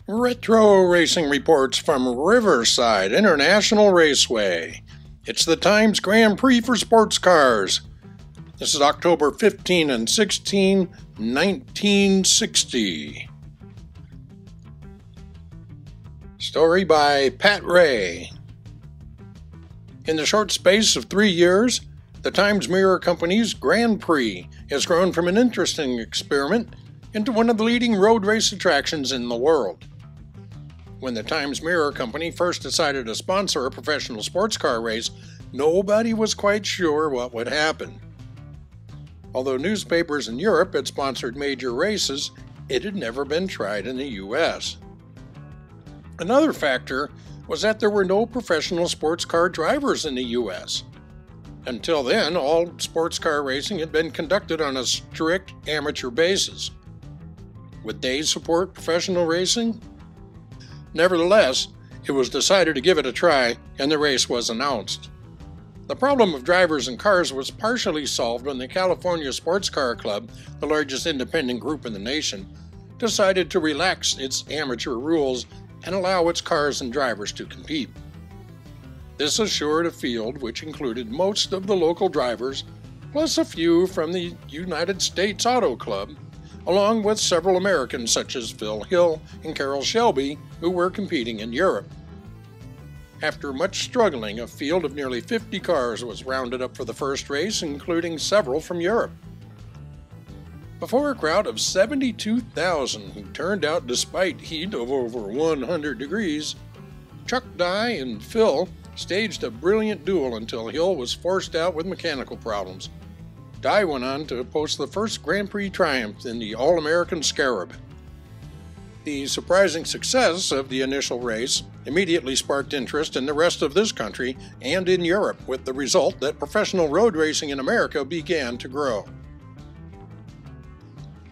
Retro racing reports from Riverside International Raceway. It's the Times Grand Prix for sports cars. This is October 15 and 16, 1960. Story by Pat Ray. In the short space of 3 years, the Times Mirror Company's Grand Prix has grown from an interesting experiment into one of the leading road race attractions in the world. When the Times Mirror Company first decided to sponsor a professional sports car race, nobody was quite sure what would happen. Although newspapers in Europe had sponsored major races, it had never been tried in the U.S. Another factor was that there were no professional sports car drivers in the U.S. Until then, all sports car racing had been conducted on a strict amateur basis. Would they support professional racing? Nevertheless, it was decided to give it a try, and the race was announced. The problem of drivers and cars was partially solved when the California Sports Car Club, the largest independent group in the nation, decided to relax its amateur rules and allow its cars and drivers to compete. This assured a field which included most of the local drivers, plus a few from the United States Auto Club, along with several Americans such as Phil Hill and Carroll Shelby, who were competing in Europe. After much struggling, a field of nearly 50 cars was rounded up for the first race, including several from Europe. Before a crowd of 72,000 who turned out despite heat of over 100 degrees, Chuck Dye and Phil staged a brilliant duel until Hill was forced out with mechanical problems. Dye went on to post the first Grand Prix triumph in the All-American Scarab. The surprising success of the initial race immediately sparked interest in the rest of this country and in Europe, with the result that professional road racing in America began to grow.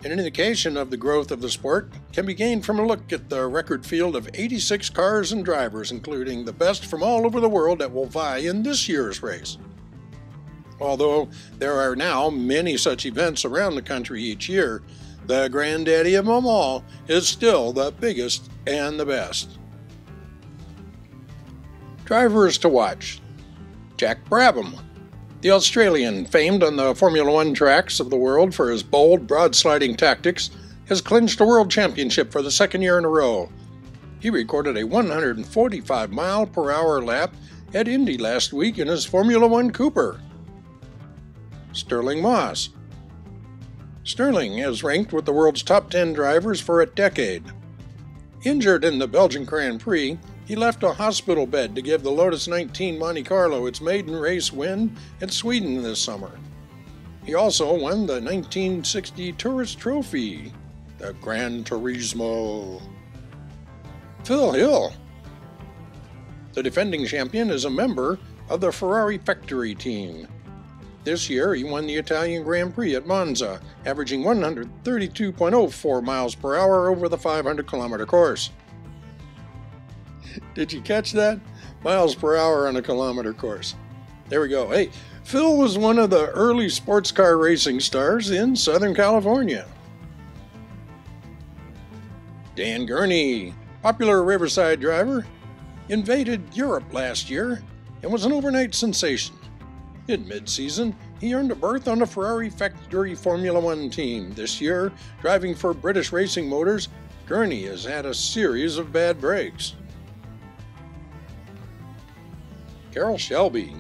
An indication of the growth of the sport can be gained from a look at the record field of 86 cars and drivers, including the best from all over the world that will vie in this year's race. Although there are now many such events around the country each year, the granddaddy of them all is still the biggest and the best. Drivers to watch. Jack Brabham, the Australian, famed on the Formula One tracks of the world for his bold, broad-sliding tactics, has clinched a world championship for the second year in a row. He recorded a 145-mile-per-hour lap at Indy last week in his Formula One Cooper. Sterling Moss. Sterling has ranked with the world's top 10 drivers for a decade. Injured in the Belgian Grand Prix, he left a hospital bed to give the Lotus 19 Monte Carlo its maiden race win at Sweden this summer. He also won the 1960 Tourist Trophy, the Gran Turismo. Phil Hill. The defending champion is a member of the Ferrari factory team. This year, he won the Italian Grand Prix at Monza, averaging 132.04 miles per hour over the 500-kilometer course. Did you catch that? Miles per hour on a kilometer course. There we go. Hey, Phil was one of the early sports car racing stars in Southern California. Dan Gurney, popular Riverside driver, invaded Europe last year and was an overnight sensation. In mid-season, he earned a berth on the Ferrari factory Formula One team. This year, driving for British Racing Motors, Gurney has had a series of bad breaks. Carroll Shelby,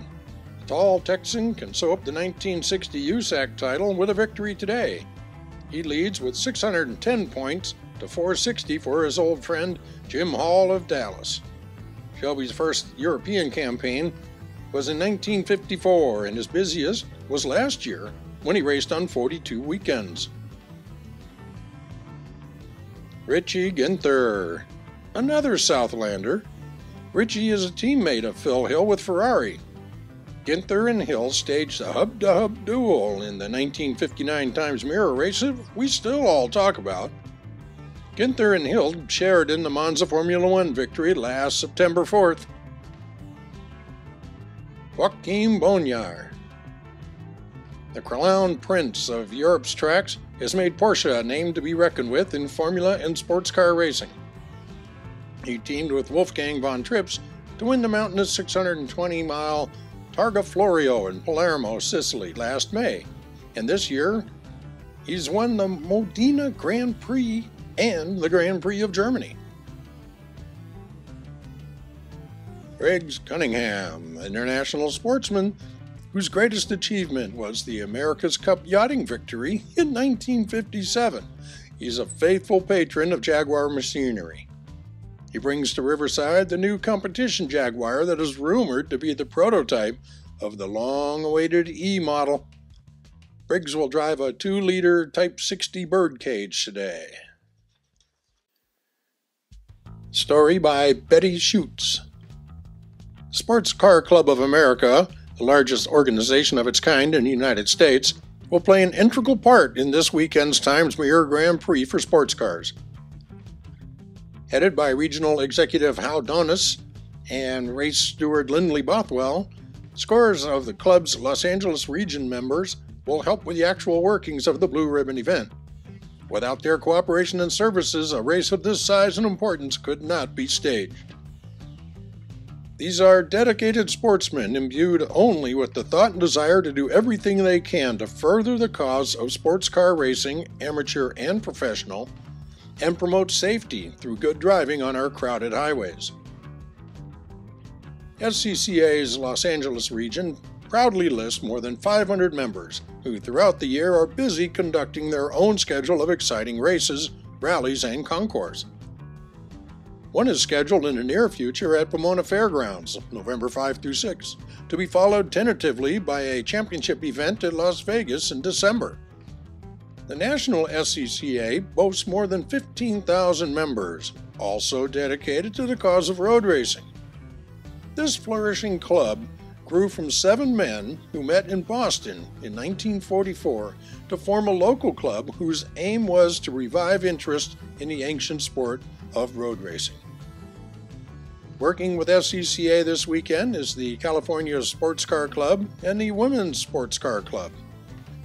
a tall Texan, can sew up the 1960 USAC title with a victory today. He leads with 610 points to 460 for his old friend Jim Hall of Dallas. Shelby's first European campaign was in 1954, and his busiest was last year when he raced on 42 weekends. Richie Ginther, another Southlander. Richie is a teammate of Phil Hill with Ferrari. Ginther and Hill staged a hub-to-hub duel in the 1959 Times Mirror race we still all talk about. Ginther and Hill shared in the Monza Formula One victory last September 4th. Joachim Bonjar. The crown prince of Europe's tracks has made Porsche a name to be reckoned with in Formula and sports car racing. He teamed with Wolfgang von Trips to win the mountainous 620-mile Targa Florio in Palermo, Sicily last May. And this year, he's won the Modena Grand Prix and the Grand Prix of Germany. Briggs Cunningham, an international sportsman whose greatest achievement was the America's Cup yachting victory in 1957. He's a faithful patron of Jaguar machinery. He brings to Riverside the new competition Jaguar that is rumored to be the prototype of the long-awaited E model. Briggs will drive a 2-liter Type 60 birdcage today. Story by Betty Schutz. Sports Car Club of America, the largest organization of its kind in the United States, will play an integral part in this weekend's Times Mirror Grand Prix for sports cars. Headed by Regional Executive Hal Donis and race steward Lindley Bothwell, scores of the club's Los Angeles region members will help with the actual workings of the Blue Ribbon event. Without their cooperation and services, a race of this size and importance could not be staged. These are dedicated sportsmen imbued only with the thought and desire to do everything they can to further the cause of sports car racing, amateur and professional, and promote safety through good driving on our crowded highways. SCCA's Los Angeles region proudly lists more than 500 members who throughout the year are busy conducting their own schedule of exciting races, rallies, and concours. One is scheduled in the near future at Pomona Fairgrounds, November 5 through 6, to be followed tentatively by a championship event at Las Vegas in December. The National SCCA boasts more than 15,000 members, also dedicated to the cause of road racing. This flourishing club grew from 7 men who met in Boston in 1944 to form a local club whose aim was to revive interest in the ancient sport of road racing. Working with SCCA this weekend is the California Sports Car Club and the Women's Sports Car Club.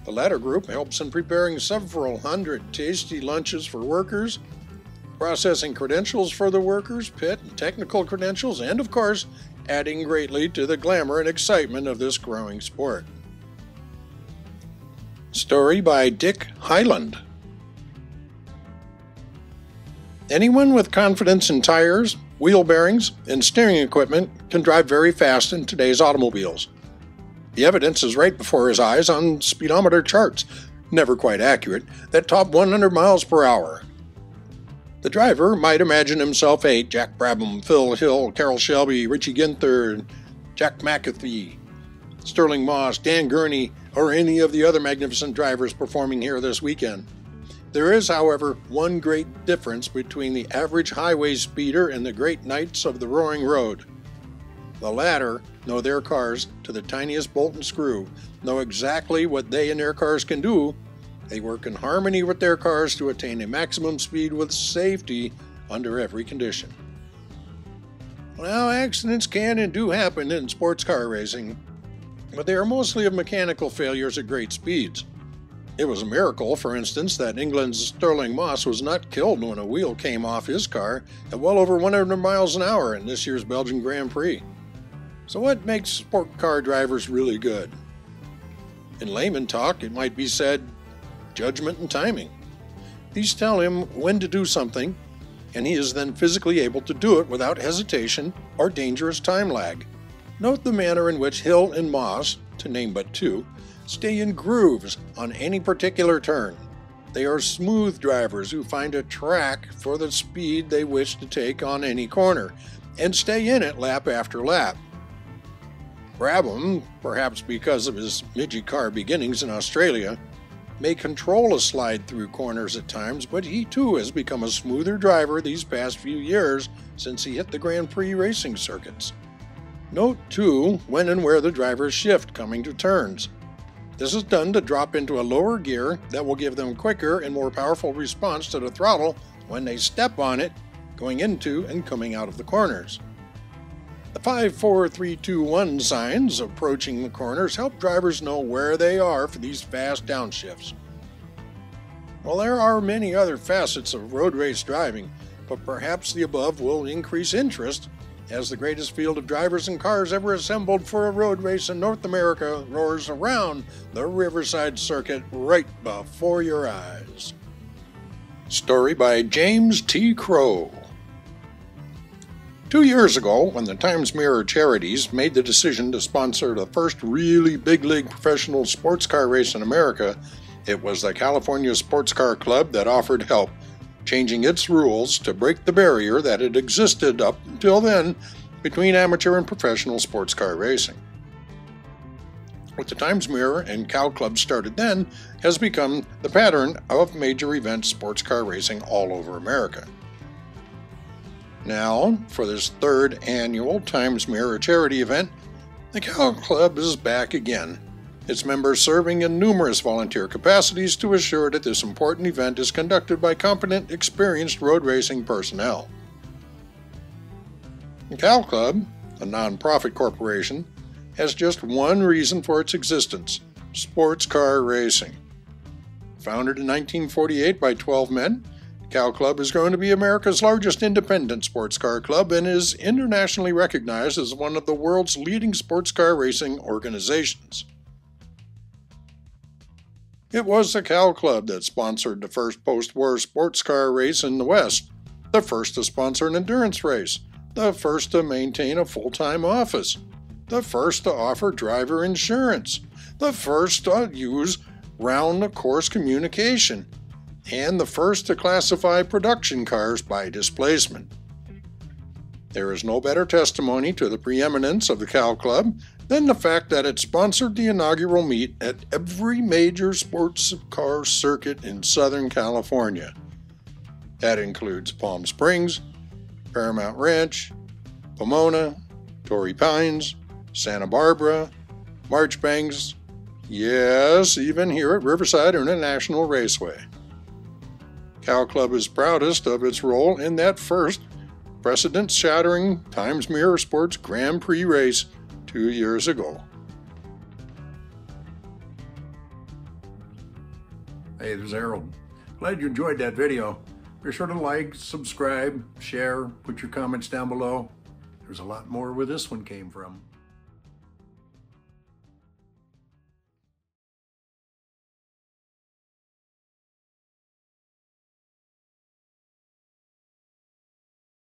The latter group helps in preparing several hundred tasty lunches for workers, processing credentials for the workers, pit and technical credentials, and of course, adding greatly to the glamour and excitement of this growing sport. Story by Dick Hyland. Anyone with confidence in tires, wheel bearings, and steering equipment can drive very fast in today's automobiles. The evidence is right before his eyes on speedometer charts, never quite accurate, that top 100 miles per hour. The driver might imagine himself a Jack Brabham, Phil Hill, Carroll Shelby, Richie Ginther, Jack McAfee, Sterling Moss, Dan Gurney, or any of the other magnificent drivers performing here this weekend. There is, however, one great difference between the average highway speeder and the great knights of the roaring road. The latter know their cars to the tiniest bolt and screw, know exactly what they and their cars can do. They work in harmony with their cars to attain a maximum speed with safety under every condition. Well, accidents can and do happen in sports car racing, but they are mostly of mechanical failures at great speeds. It was a miracle, for instance, that England's Sterling Moss was not killed when a wheel came off his car at well over 100 miles an hour in this year's Belgian Grand Prix. So what makes sport car drivers really good? In layman talk, it might be said, judgment and timing. These tell him when to do something, and he is then physically able to do it without hesitation or dangerous time lag. Note the manner in which Hill and Moss, to name but 2, stay in grooves on any particular turn. They are smooth drivers who find a track for the speed they wish to take on any corner, and stay in it lap after lap. Brabham, perhaps because of his midget car beginnings in Australia, may control a slide through corners at times, but he too has become a smoother driver these past few years since he hit the Grand Prix racing circuits. Note too when and where the drivers shift coming to turns. This is done to drop into a lower gear that will give them quicker and more powerful response to the throttle when they step on it, going into and coming out of the corners. The 5, 4, 3, 2, 1 signs approaching the corners help drivers know where they are for these fast downshifts. While there are many other facets of road race driving, but perhaps the above will increase interest as the greatest field of drivers and cars ever assembled for a road race in North America roars around the Riverside circuit right before your eyes. Story by James T. Crow. 2 years ago, when the Times-Mirror Charities made the decision to sponsor the first really big league professional sports car race in America, it was the California Sports Car Club that offered help, changing its rules to break the barrier that had existed up until then between amateur and professional sports car racing. What the Times-Mirror and Cal Club started then has become the pattern of major event sports car racing all over America. Now, for this third annual Times-Mirror charity event, the Cal Club is back again, its members serving in numerous volunteer capacities to assure that this important event is conducted by competent, experienced road racing personnel. The Cal Club, a non-profit corporation, has just one reason for its existence: sports car racing. Founded in 1948 by 12 men, Cal Club is going to be America's largest independent sports car club and is internationally recognized as one of the world's leading sports car racing organizations. It was the Cal Club that sponsored the first post-war sports car race in the West, the first to sponsor an endurance race, the first to maintain a full-time office, the first to offer driver insurance, the first to use round-the-course communication, and the first to classify production cars by displacement. There is no better testimony to the preeminence of the Cal Club than the fact that it sponsored the inaugural meet at every major sports car circuit in Southern California. That includes Palm Springs, Paramount Ranch, Pomona, Torrey Pines, Santa Barbara, Marchbanks, yes, even here at Riverside International Raceway. Cal Club is proudest of its role in that first precedent-shattering Times-Mirror Sports Grand Prix race 2 years ago. Hey, there's Harold. Glad you enjoyed that video. Be sure to like, subscribe, share, put your comments down below. There's a lot more where this one came from.